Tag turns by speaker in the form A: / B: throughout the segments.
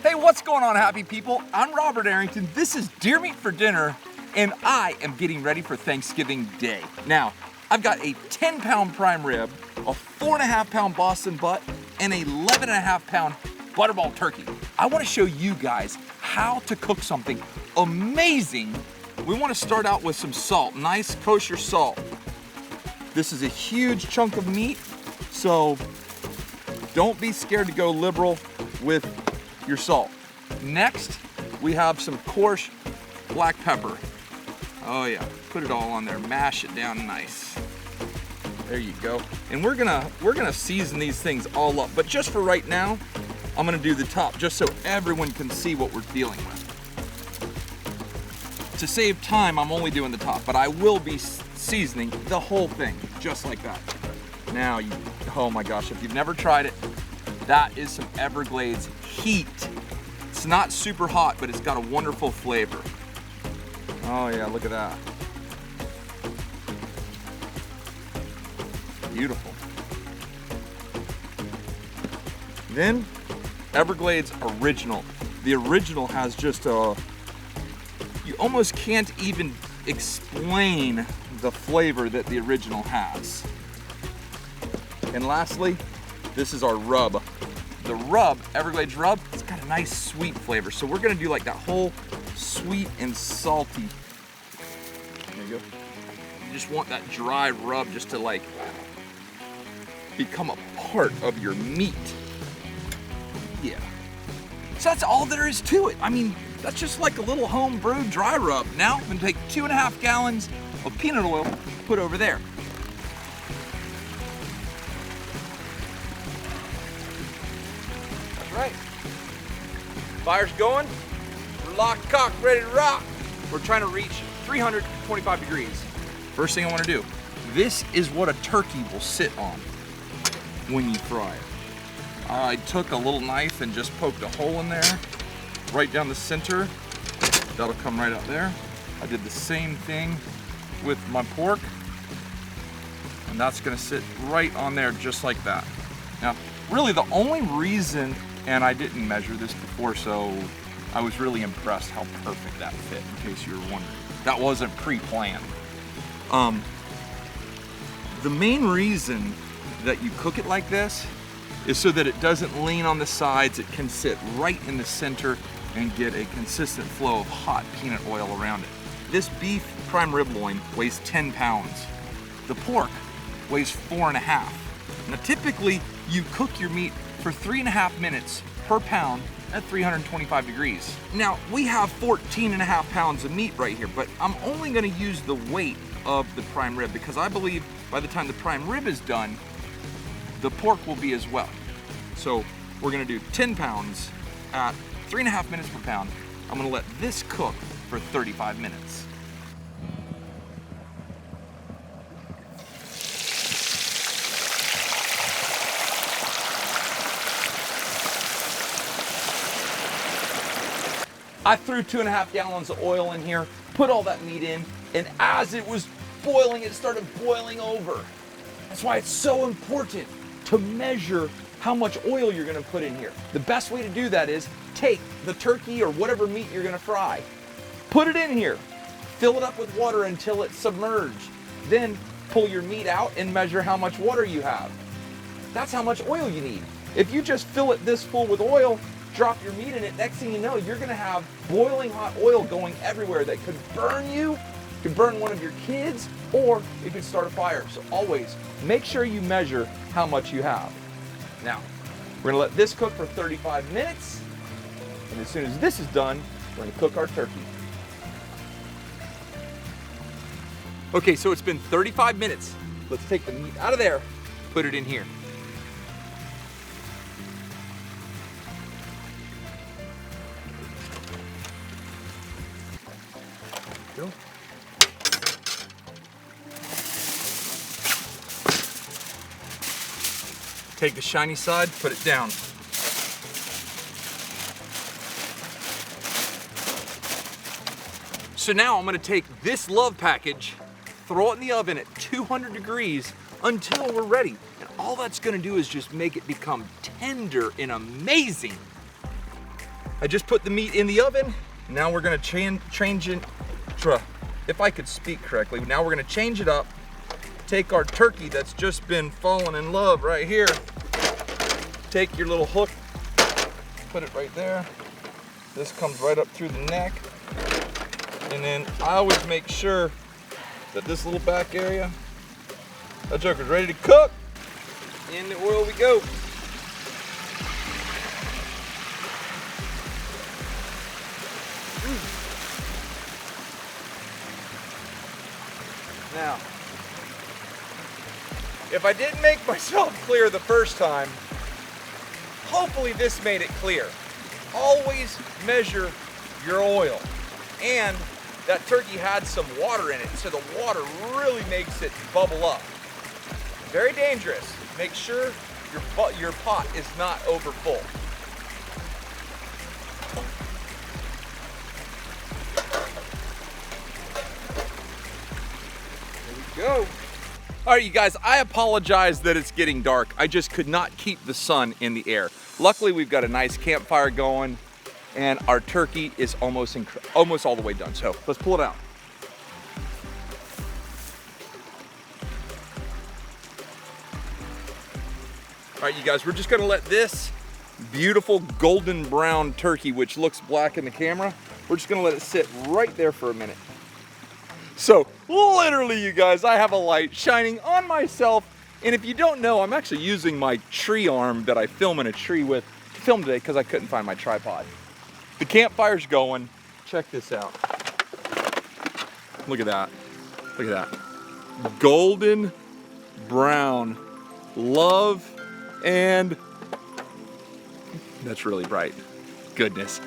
A: Hey, what's going on, happy people? I'm Robert Arrington. This is Deer Meat for Dinner, and I am getting ready for Thanksgiving Day. Now, I've got a 10-pound prime rib, a 4.5-pound Boston butt, and a 11.5-pound butterball turkey. I want to show you guys how to cook something amazing. We want to start out with some salt, nice kosher salt. This is a huge chunk of meat, so don't be scared to go liberal with your salt. Next, we have some coarse black pepper. Oh yeah, put it all on there, mash it down nice. There you go. And we're gonna season these things all up, but just for right now, I'm gonna do the top just so everyone can see what we're dealing with. To save time, I'm only doing the top, but I will be seasoning the whole thing, just like that. Now, oh my gosh, if you've never tried it, that is some Everglades heat. It's not super hot, but it's got a wonderful flavor. Oh yeah, look at that. Beautiful. Then, Everglades Original. The original has just a, you almost can't even explain the flavor that the original has. And lastly, this is our rub. The rub, Everglades rub, it's got a nice sweet flavor. So we're gonna do like that whole sweet and salty. There you go. You just want that dry rub just to like become a part of your meat. Yeah. So that's all there is to it. I mean, that's just like a little home brewed dry rub. Now I'm gonna take 2.5 gallons of peanut oil, put over there. Right. Fire's going. We're locked, cocked, ready to rock. We're trying to reach 325 degrees. First thing I want to do, this is what a turkey will sit on when you fry it. I took a little knife and just poked a hole in there, right down the center. That'll come right up there. I did the same thing with my pork, and that's gonna sit right on there just like that. Now, really the only reason, and I didn't measure this before, so I was really impressed how perfect that fit, in case you were wondering. That wasn't pre-planned. The main reason that you cook it like this is so that it doesn't lean on the sides. It can sit right in the center and get a consistent flow of hot peanut oil around it. This beef prime rib loin weighs 10 pounds. The pork weighs 4.5. Now typically, you cook your meat for 3.5 minutes per pound at 325 degrees. Now, we have 14.5 pounds of meat right here, but I'm only gonna use the weight of the prime rib because I believe by the time the prime rib is done, the pork will be as well. So we're gonna do 10 pounds at 3.5 minutes per pound. I'm gonna let this cook for 35 minutes. I threw 2.5 gallons of oil in here, put all that meat in, and as it was boiling, it started boiling over. That's why it's so important to measure how much oil you're gonna put in here. The best way to do that is take the turkey or whatever meat you're gonna fry, put it in here, fill it up with water until it's submerged. Then pull your meat out and measure how much water you have. That's how much oil you need. If you just fill it this full with oil, drop your meat in it, next thing you know, you're gonna have boiling hot oil going everywhere that could burn you, could burn one of your kids, or it could start a fire. So always make sure you measure how much you have. Now, we're gonna let this cook for 35 minutes, and as soon as this is done, we're gonna cook our turkey. Okay, so it's been 35 minutes. Let's take the meat out of there, put it in here. Go. Take the shiny side, put it down. So now I'm gonna take this love package, throw it in the oven at 200 degrees until we're ready. And all that's gonna do is just make it become tender and amazing. I just put the meat in the oven. Now we're gonna change it, if I could speak correctly, now we're gonna change it up, take our turkey that's just been falling in love right here, take your little hook, put it right there. This comes right up through the neck. And then I always make sure that this little back area, that joker's ready to cook. In the oil we go. Now, if I didn't make myself clear the first time, hopefully this made it clear. Always measure your oil. And that turkey had some water in it, so the water really makes it bubble up. Very dangerous. Make sure your pot is not over full. Go. All right, you guys, I apologize that it's getting dark. I just could not keep the sun in the air. Luckily, we've got a nice campfire going and our turkey is almost all the way done. So let's pull it out. All right, you guys, we're just gonna let this beautiful golden brown turkey, which looks black in the camera, we're just gonna let it sit right there for a minute. So literally, you guys, I have a light shining on myself. And if you don't know, I'm actually using my tree arm that I film in a tree with to film today because I couldn't find my tripod. The campfire's going. Check this out. Look at that. Look at that. Golden brown. Love and that's really bright. Goodness.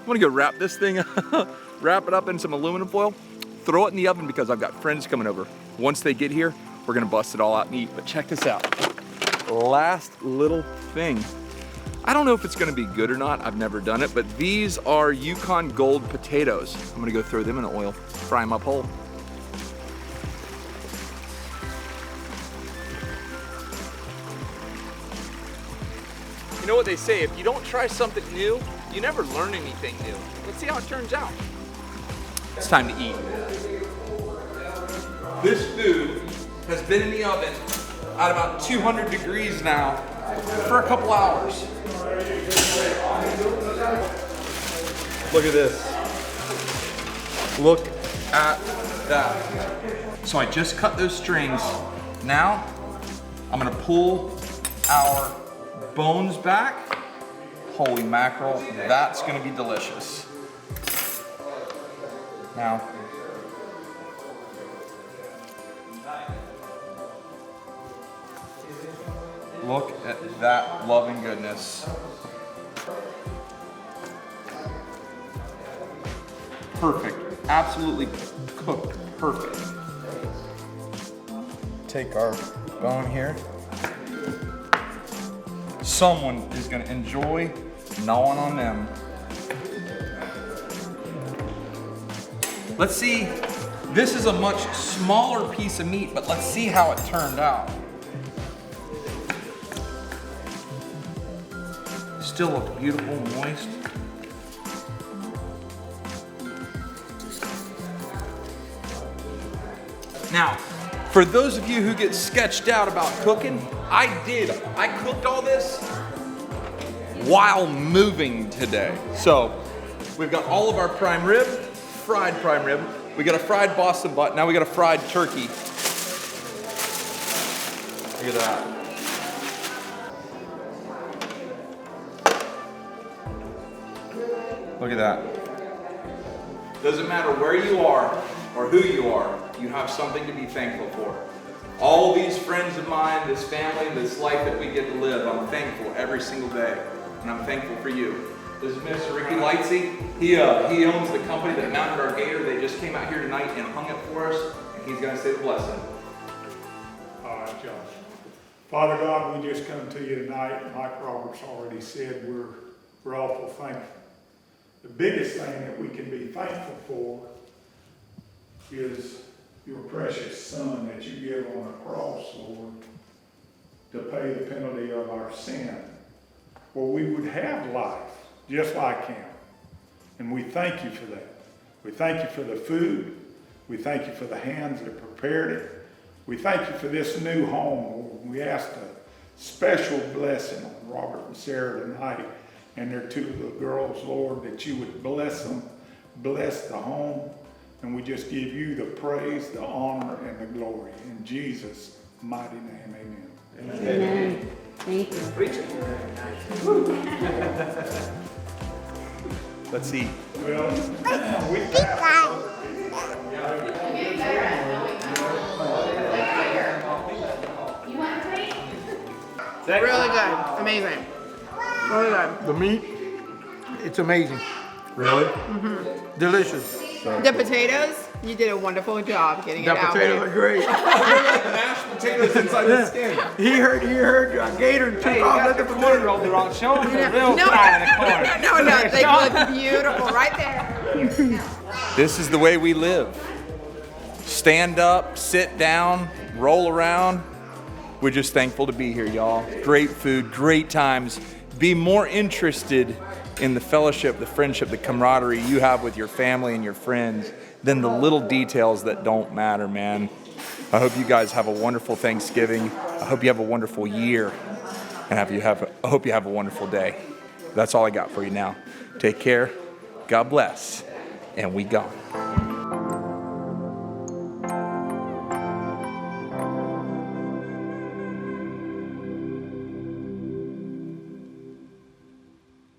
A: I'm gonna go wrap this thing up, wrap it up in some aluminum foil. Throw it in the oven because I've got friends coming over. Once they get here, we're gonna bust it all out and eat. But check this out. Last little thing. I don't know if it's gonna be good or not. I've never done it, but these are Yukon Gold potatoes. I'm gonna go throw them in the oil, fry them up whole. You know what they say, if you don't try something new, you never learn anything new. Let's see how it turns out. It's time to eat. This food has been in the oven at about 200 degrees now for a couple hours. Look at this. Look at that. So I just cut those strings. Now I'm gonna pull our bones back. Holy mackerel, that's gonna be delicious. Now, look at that loving goodness. Perfect, absolutely cooked, perfect. Take our bone here. Someone is gonna enjoy gnawing on them. Let's see, this is a much smaller piece of meat, but let's see how it turned out. Still looks beautiful, moist. Now, for those of you who get sketched out about cooking, I cooked all this while moving today. So, we've got all of our prime rib, fried prime rib. We got a fried Boston butt. Now we got a fried turkey. Look at that. Look at that. Doesn't matter where you are or who you are, you have something to be thankful for. All these friends of mine, this family, this life that we get to live, I'm thankful every single day. And I'm thankful for you. This is Mr. Ricky Lightsey. He owns the company that mounted our gator. They just came out here tonight and hung it for us, and he's going to say the blessing.
B: All right, Josh. Father God, we just come to you tonight, and like Robert's already said, we're awful thankful. The biggest thing that we can be thankful for is your precious Son that you give on the cross, Lord, to pay the penalty of our sin, where we would have life just like him. And we thank you for that. We thank you for the food. We thank you for the hands that prepared it. We thank you for this new home, Lord. We ask a special blessing on Robert and Sarah tonight and their 2 little girls, Lord, that you would bless them, bless the home. And we just give you the praise, the honor, and the glory. In Jesus' mighty name, amen.
C: Amen. Thank you.
A: Let's eat.
B: Well, we
D: Really good. Amazing. Really good.
E: The meat, it's amazing.
A: Really?
E: Delicious.
D: The potatoes, you did a wonderful job getting
E: The
D: it out.
E: potatoes are great.
A: Mashed potatoes inside the skin.
E: He heard Gator took off at the potato.
F: rolled the wrong. Show them the real
D: No,
F: side of the corn.
D: no, they look beautiful right there.
A: This is the way we live. Stand up, sit down, roll around. We're just thankful to be here, y'all. Great food, great times. Be more interested in the fellowship, the friendship, the camaraderie you have with your family and your friends than the little details that don't matter, man. I hope you guys have a wonderful Thanksgiving. I hope you have a wonderful year. And I hope you have a wonderful day. That's all I got for you now. Take care. God bless. And we gone.